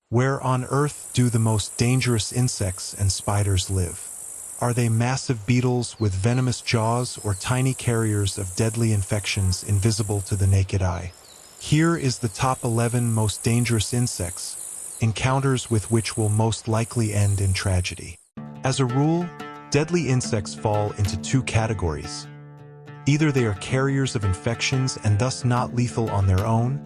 Where on earth do the most dangerous insects and spiders live? Are they massive beetles with venomous jaws or tiny carriers of deadly infections invisible to the naked eye? Here is the top 11 most dangerous insects, encounters with which will most likely end in tragedy. As a rule, deadly insects fall into two categories. Either they are carriers of infections and thus not lethal on their own,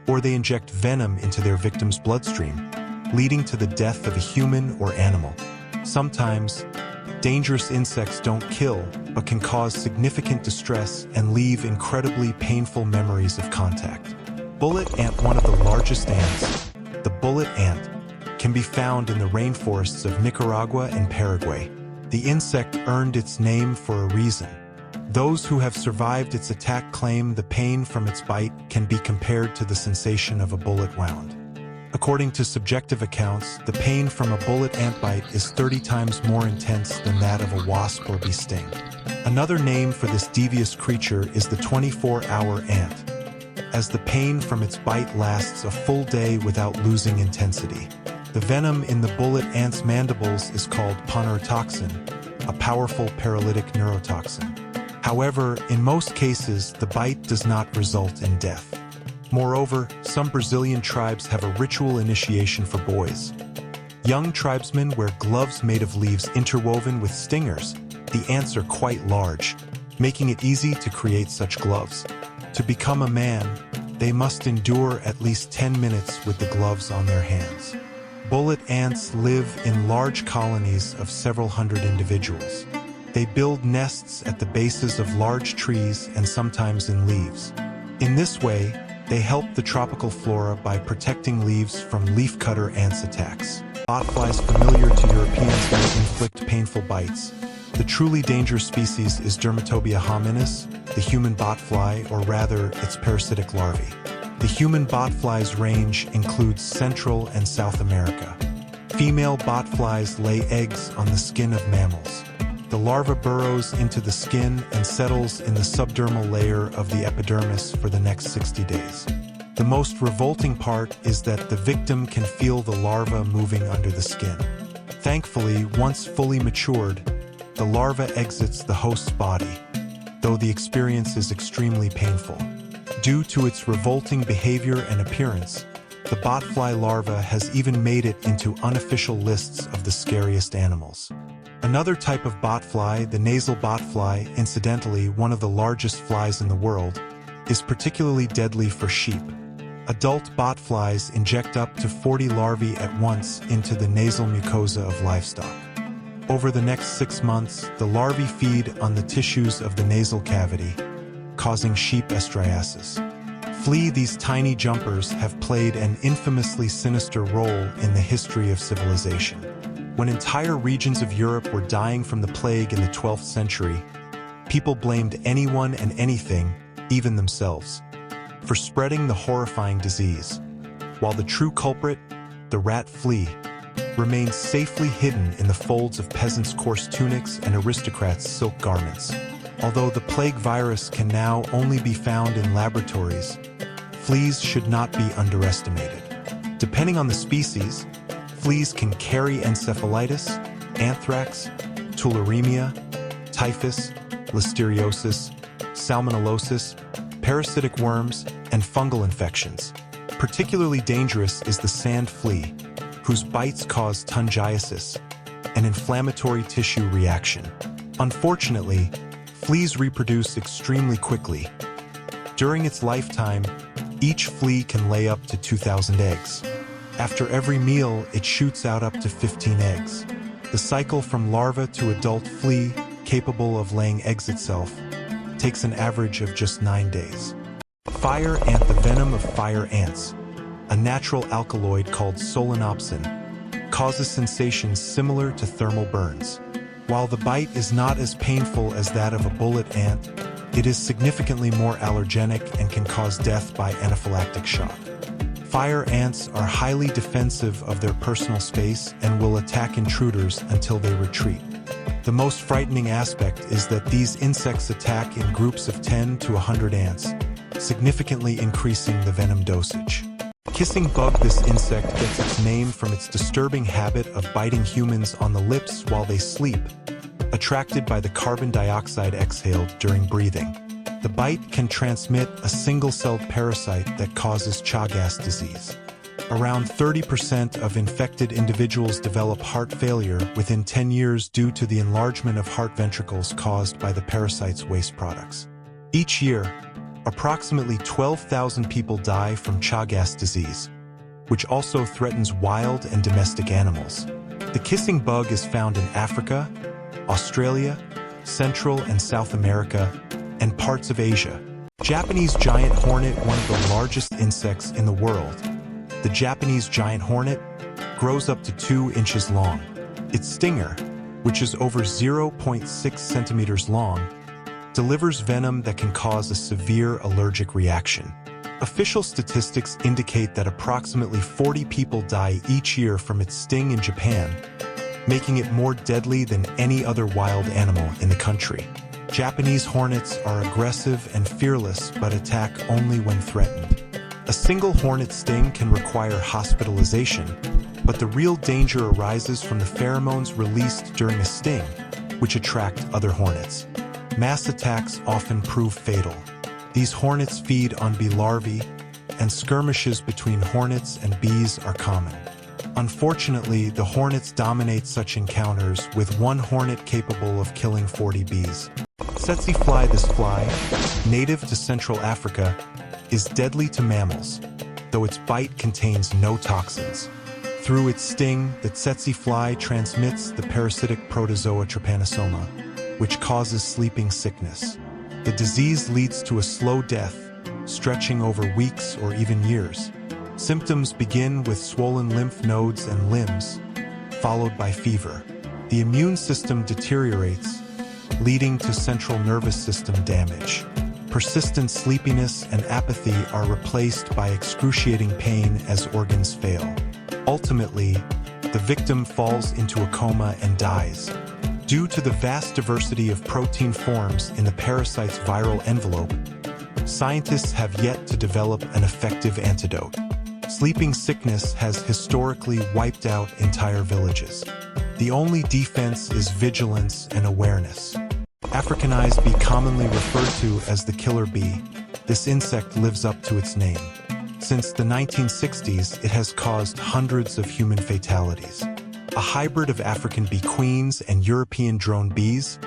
or they inject venom into their victim's bloodstream, leading to the death of a human or animal. Sometimes, dangerous insects don't kill, but can cause significant distress and leave incredibly painful memories of contact. Bullet ant, one of the largest ants, the bullet ant, can be found in the rainforests of Nicaragua and Paraguay. The insect earned its name for a reason. Those who have survived its attack claim the pain from its bite can be compared to the sensation of a bullet wound. According to subjective accounts, the pain from a bullet ant bite is 30 times more intense than that of a wasp or bee sting. Another name for this devious creature is the 24-hour ant, as the pain from its bite lasts a full day without losing intensity. The venom in the bullet ant's mandibles is called ponerotoxin, a powerful paralytic neurotoxin. However, in most cases, the bite does not result in death. Moreover, some Brazilian tribes have a ritual initiation for boys. Young tribesmen wear gloves made of leaves interwoven with stingers. The ants are quite large, making it easy to create such gloves. To become a man, they must endure at least 10 minutes with the gloves on their hands. Bullet ants live in large colonies of several hundred individuals. They build nests at the bases of large trees and sometimes in leaves. In this way, they help the tropical flora by protecting leaves from leafcutter ants' attacks. Botflies, familiar to Europeans, may inflict painful bites. The truly dangerous species is Dermatobia hominis, the human botfly, or rather, its parasitic larvae. The human botfly's range includes Central and South America. Female botflies lay eggs on the skin of mammals. The larva burrows into the skin and settles in the subdermal layer of the epidermis for the next 60 days. The most revolting part is that the victim can feel the larva moving under the skin. Thankfully, once fully matured, the larva exits the host's body, though the experience is extremely painful. Due to its revolting behavior and appearance, the botfly larva has even made it into unofficial lists of the scariest animals. Another type of botfly, the nasal botfly, incidentally one of the largest flies in the world, is particularly deadly for sheep. Adult botflies inject up to 40 larvae at once into the nasal mucosa of livestock. Over the next 6 months, the larvae feed on the tissues of the nasal cavity, causing sheep estriasis. These tiny jumpers have played an infamously sinister role in the history of civilization. When entire regions of Europe were dying from the plague in the 12th century, people blamed anyone and anything, even themselves, for spreading the horrifying disease, while the true culprit, the rat flea, remained safely hidden in the folds of peasants' coarse tunics and aristocrats' silk garments. Although the plague virus can now only be found in laboratories, fleas should not be underestimated. Depending on the species, fleas can carry encephalitis, anthrax, tularemia, typhus, listeriosis, salmonellosis, parasitic worms, and fungal infections. Particularly dangerous is the sand flea, whose bites cause tungiasis, an inflammatory tissue reaction. Unfortunately, fleas reproduce extremely quickly. During its lifetime, each flea can lay up to 2,000 eggs. After every meal, it shoots out up to 15 eggs. The cycle from larva to adult flea, capable of laying eggs itself, takes an average of just 9 days. Fire ant, the venom of fire ants, a natural alkaloid called solanopsin, causes sensations similar to thermal burns. While the bite is not as painful as that of a bullet ant, it is significantly more allergenic and can cause death by anaphylactic shock. Fire ants are highly defensive of their personal space and will attack intruders until they retreat. The most frightening aspect is that these insects attack in groups of 10 to 100 ants, significantly increasing the venom dosage. Kissing bug. This insect gets its name from its disturbing habit of biting humans on the lips while they sleep, attracted by the carbon dioxide exhaled during breathing. The bite can transmit a single-celled parasite that causes Chagas disease. Around 30% of infected individuals develop heart failure within 10 years due to the enlargement of heart ventricles caused by the parasite's waste products. Each year, approximately 12,000 people die from Chagas disease, which also threatens wild and domestic animals. The kissing bug is found in Africa, Australia, Central and South America, and parts of Asia. Japanese giant hornet, one of the largest insects in the world. The Japanese giant hornet grows up to 2 inches long. Its stinger, which is over 0.6 centimeters long, delivers venom that can cause a severe allergic reaction. Official statistics indicate that approximately 40 people die each year from its sting in Japan, making it more deadly than any other wild animal in the country. Japanese hornets are aggressive and fearless but attack only when threatened. A single hornet sting can require hospitalization, but the real danger arises from the pheromones released during a sting, which attract other hornets. Mass attacks often prove fatal. These hornets feed on bee larvae, and skirmishes between hornets and bees are common. Unfortunately, the hornets dominate such encounters, with one hornet capable of killing 40 bees. Tsetse fly. This fly, native to Central Africa, is deadly to mammals, though its bite contains no toxins. Through its sting, the tsetse fly transmits the parasitic protozoa trypanosoma, which causes sleeping sickness. The disease leads to a slow death, stretching over weeks or even years. Symptoms begin with swollen lymph nodes and limbs, followed by fever. The immune system deteriorates, leading to central nervous system damage. Persistent sleepiness and apathy are replaced by excruciating pain as organs fail. Ultimately, the victim falls into a coma and dies. Due to the vast diversity of protein forms in the parasite's viral envelope, scientists have yet to develop an effective antidote. Sleeping sickness has historically wiped out entire villages. The only defense is vigilance and awareness. Africanized bee, commonly referred to as the killer bee, this insect lives up to its name. Since the 1960s, it has caused hundreds of human fatalities. A hybrid of African bee queens and European drone bees,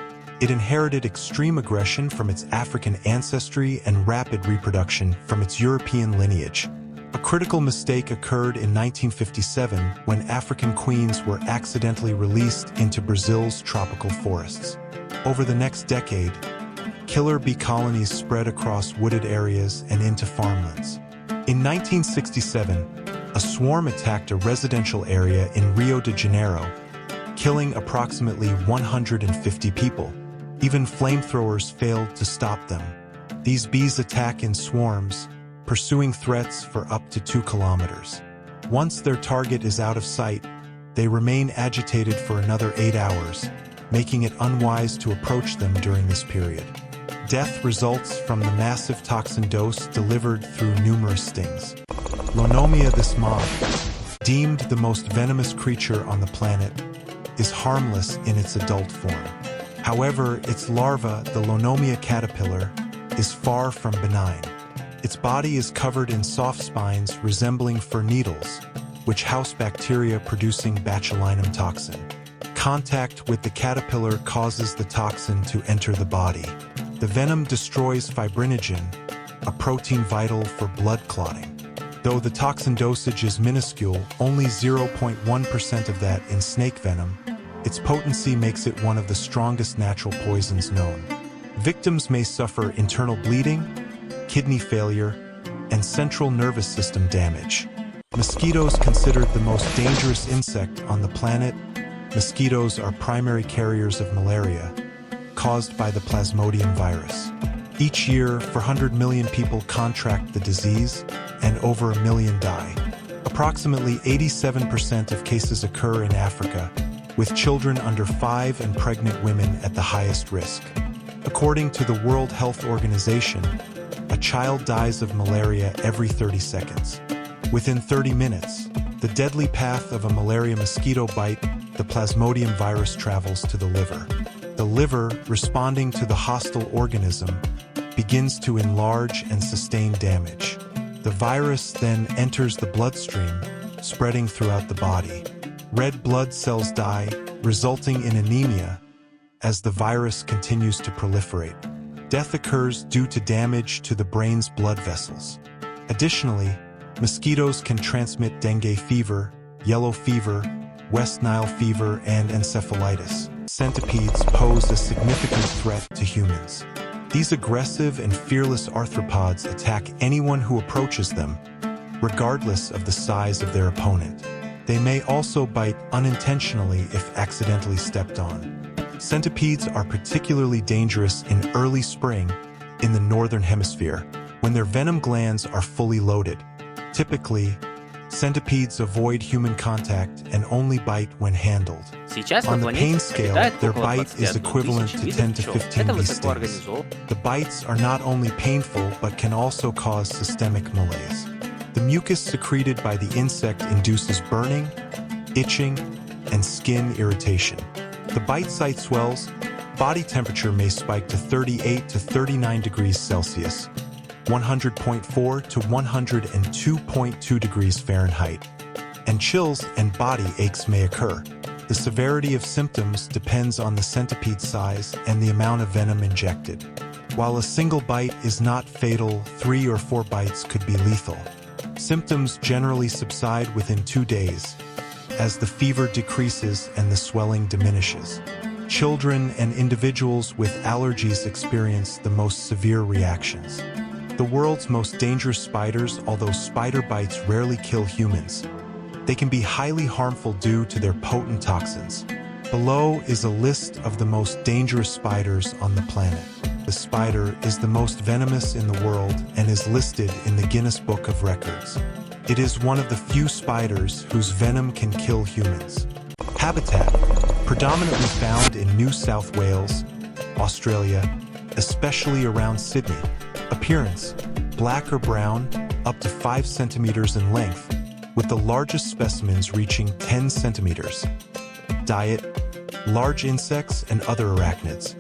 it inherited extreme aggression from its African ancestry and rapid reproduction from its European lineage. A critical mistake occurred in 1957 when African queens were accidentally released into Brazil's tropical forests. Over the next decade, killer bee colonies spread across wooded areas and into farmlands. In 1967, a swarm attacked a residential area in Rio de Janeiro, killing approximately 150 people. Even flamethrowers failed to stop them. These bees attack in swarms, pursuing threats for up to 2 kilometers. Once their target is out of sight, they remain agitated for another 8 hours, making it unwise to approach them during this period. Death results from the massive toxin dose delivered through numerous stings. Lomia. This moth, deemed the most venomous creature on the planet, is harmless in its adult form. However, its larva, the Lomia caterpillar, is far from benign. Its body is covered in soft spines resembling fir needles, which house bacteria producing botulinum toxin. Contact with the caterpillar causes the toxin to enter the body. The venom destroys fibrinogen, a protein vital for blood clotting. Though the toxin dosage is minuscule, only 0.1% of that in snake venom, its potency makes it one of the strongest natural poisons known. Victims may suffer internal bleeding, kidney failure, and central nervous system damage. Mosquitoes. Considered the most dangerous insect on the planet, mosquitoes are primary carriers of malaria, caused by the Plasmodium virus. Each year, 400 million people contract the disease, and over 1 million die. Approximately 87% of cases occur in Africa, with children under 5 and pregnant women at the highest risk. According to the World Health Organization, a child dies of malaria every 30 seconds. Within 30 minutes, the deadly path of a malaria mosquito bite, the Plasmodium virus travels to the liver. The liver, responding to the hostile organism, begins to enlarge and sustain damage. The virus then enters the bloodstream, spreading throughout the body. Red blood cells die, resulting in anemia, as the virus continues to proliferate. Death occurs due to damage to the brain's blood vessels. Additionally, mosquitoes can transmit dengue fever, yellow fever, West Nile fever, and encephalitis. Centipedes pose a significant threat to humans. These aggressive and fearless arthropods attack anyone who approaches them, regardless of the size of their opponent. They may also bite unintentionally if accidentally stepped on. Centipedes are particularly dangerous in early spring in the northern hemisphere, when their venom glands are fully loaded. Typically, centipedes avoid human contact and only bite when handled. On the pain scale, their bite is equivalent to 10 to 15 bee stings. The bites are not only painful but can also cause systemic malaise. The mucus secreted by the insect induces burning, itching, and skin irritation. The bite site swells, body temperature may spike to 38 to 39 degrees Celsius, 100.4 to 102.2 degrees Fahrenheit, and chills and body aches may occur. The severity of symptoms depends on the centipede size and the amount of venom injected. While a single bite is not fatal, 3 or 4 bites could be lethal. Symptoms generally subside within 2 days, as the fever decreases and the swelling diminishes. Children and individuals with allergies experience the most severe reactions. The world's most dangerous spiders, although spider bites rarely kill humans, they can be highly harmful due to their potent toxins. Below is a list of the most dangerous spiders on the planet. The spider is the most venomous in the world and is listed in the Guinness Book of Records. It is one of the few spiders whose venom can kill humans. Habitat: predominantly found in New South Wales, Australia, especially around Sydney. Appearance: black or brown, up to 5 centimeters in length, with the largest specimens reaching 10 centimeters. Diet: large insects and other arachnids.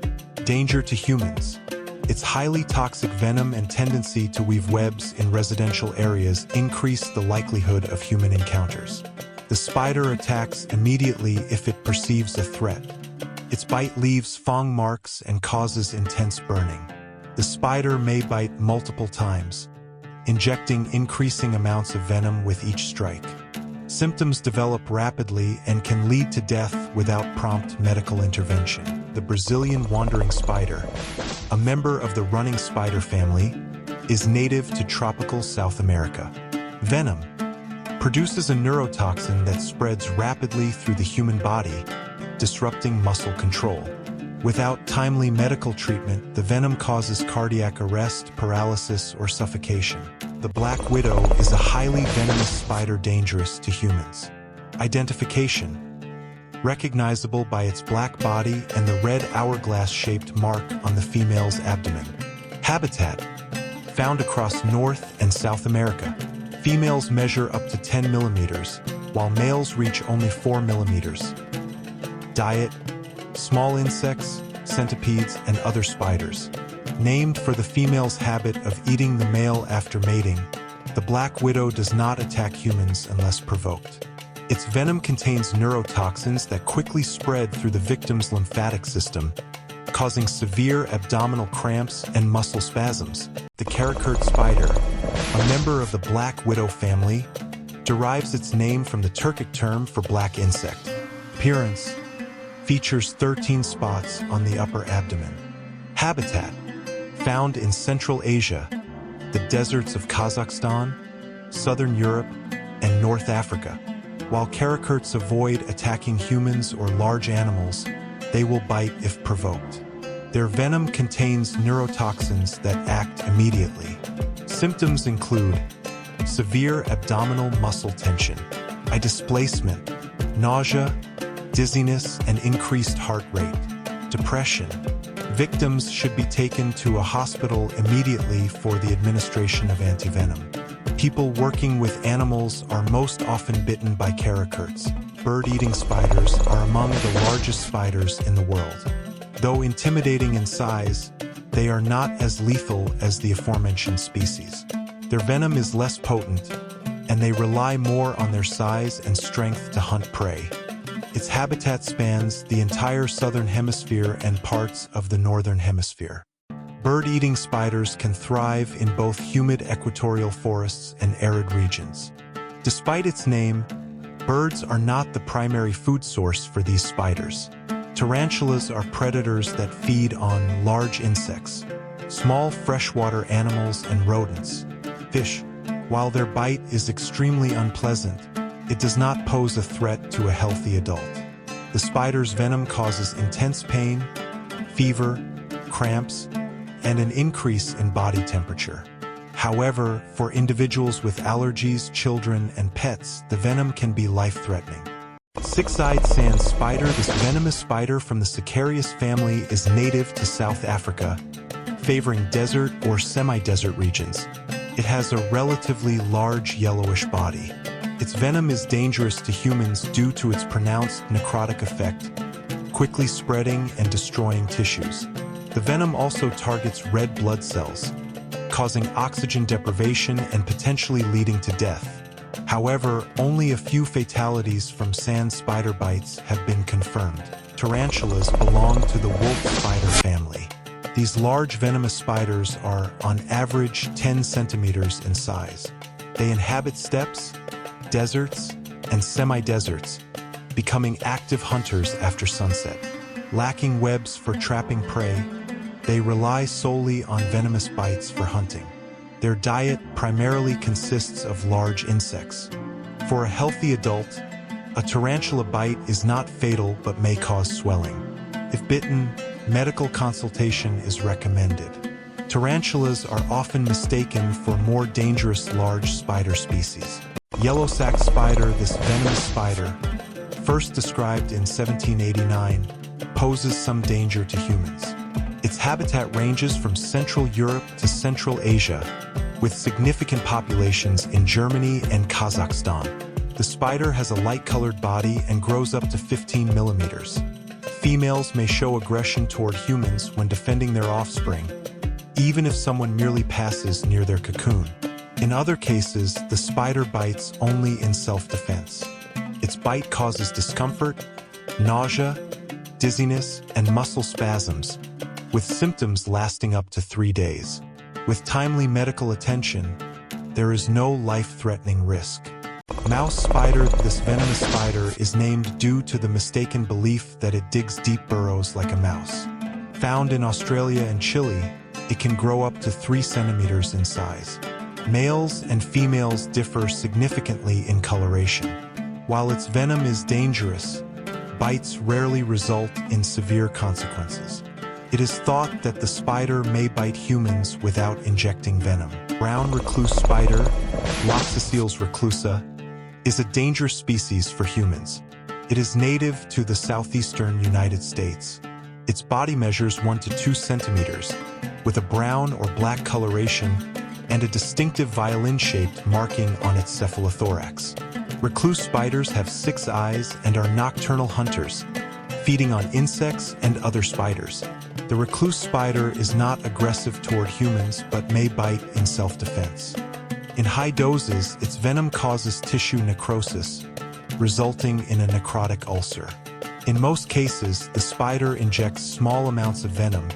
Danger to humans: its highly toxic venom and tendency to weave webs in residential areas increase the likelihood of human encounters. The spider attacks immediately if it perceives a threat. Its bite leaves fang marks and causes intense burning. The spider may bite multiple times, injecting increasing amounts of venom with each strike. Symptoms develop rapidly and can lead to death without prompt medical intervention. The Brazilian wandering spider, a member of the running spider family, is native to tropical South America. Venom produces a neurotoxin that spreads rapidly through the human body, disrupting muscle control. Without timely medical treatment, the venom causes cardiac arrest, paralysis, or suffocation. The black widow is a highly venomous spider dangerous to humans. Identification: recognizable by its black body and the red hourglass-shaped mark on the female's abdomen. Habitat: found across North and South America. Females measure up to 10 millimeters, while males reach only 4 millimeters. Diet: small insects, centipedes, and other spiders. Named for the female's habit of eating the male after mating, the black widow does not attack humans unless provoked. Its venom contains neurotoxins that quickly spread through the victim's lymphatic system, causing severe abdominal cramps and muscle spasms. The Caracourt spider, a member of the black widow family, derives its name from the Turkic term for black insect. Appearance: features 13 spots on the upper abdomen. Habitat: found in Central Asia, the deserts of Kazakhstan, Southern Europe, and North Africa. While caracourts avoid attacking humans or large animals, they will bite if provoked. Their venom contains neurotoxins that act immediately. Symptoms include severe abdominal muscle tension, eye displacement, nausea, dizziness, and increased heart rate. Depression. Victims should be taken to a hospital immediately for the administration of antivenom. People working with animals are most often bitten by parakeets. Bird-eating spiders are among the largest spiders in the world. Though intimidating in size, they are not as lethal as the aforementioned species. Their venom is less potent, and they rely more on their size and strength to hunt prey. Its habitat spans the entire southern hemisphere and parts of the northern hemisphere. Bird-eating spiders can thrive in both humid equatorial forests and arid regions. Despite its name, birds are not the primary food source for these spiders. Tarantulas are predators that feed on large insects, small freshwater animals, and rodents. Fish. While their bite is extremely unpleasant, it does not pose a threat to a healthy adult. The spider's venom causes intense pain, fever, cramps, and an increase in body temperature. However, for individuals with allergies, children, and pets, the venom can be life-threatening. Six-eyed sand spider. This venomous spider from the Sicarius family is native to South Africa, favoring desert or semi-desert regions. It has a relatively large yellowish body. Its venom is dangerous to humans due to its pronounced necrotic effect, quickly spreading and destroying tissues. The venom also targets red blood cells, causing oxygen deprivation and potentially leading to death. However, only a few fatalities from sand spider bites have been confirmed. Tarantulas belong to the wolf spider family. These large venomous spiders are, on average, 10 centimeters in size. They inhabit steppes, deserts, and semi-deserts, becoming active hunters after sunset. Lacking webs for trapping prey, they rely solely on venomous bites for hunting. Their diet primarily consists of large insects. For a healthy adult, a tarantula bite is not fatal but may cause swelling. If bitten, medical consultation is recommended. Tarantulas are often mistaken for more dangerous large spider species. Yellow sac spider. This venomous spider, first described in 1789, poses some danger to humans. Its habitat ranges from Central Europe to Central Asia, with significant populations in Germany and Kazakhstan. The spider has a light-colored body and grows up to 15 millimeters. Females may show aggression toward humans when defending their offspring, even if someone merely passes near their cocoon. In other cases, the spider bites only in self-defense. Its bite causes discomfort, nausea, dizziness, and muscle spasms, with symptoms lasting up to 3 days. With timely medical attention, there is no life-threatening risk. Mouse spider. This venomous spider is named due to the mistaken belief that it digs deep burrows like a mouse. Found in Australia and Chile, it can grow up to 3 centimeters in size. Males and females differ significantly in coloration. While its venom is dangerous, bites rarely result in severe consequences. It is thought that the spider may bite humans without injecting venom. Brown recluse spider, Loxosceles reclusa, is a dangerous species for humans. It is native to the southeastern United States. Its body measures 1 to 2 centimeters, with a brown or black coloration and a distinctive violin-shaped marking on its cephalothorax. Recluse spiders have 6 eyes and are nocturnal hunters, feeding on insects and other spiders. The recluse spider is not aggressive toward humans but may bite in self-defense. In high doses, its venom causes tissue necrosis, resulting in a necrotic ulcer. In most cases, the spider injects small amounts of venom,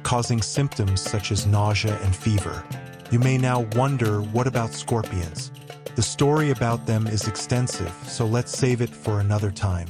causing symptoms such as nausea and fever. You may now wonder, what about scorpions? The story about them is extensive, so let's save it for another time.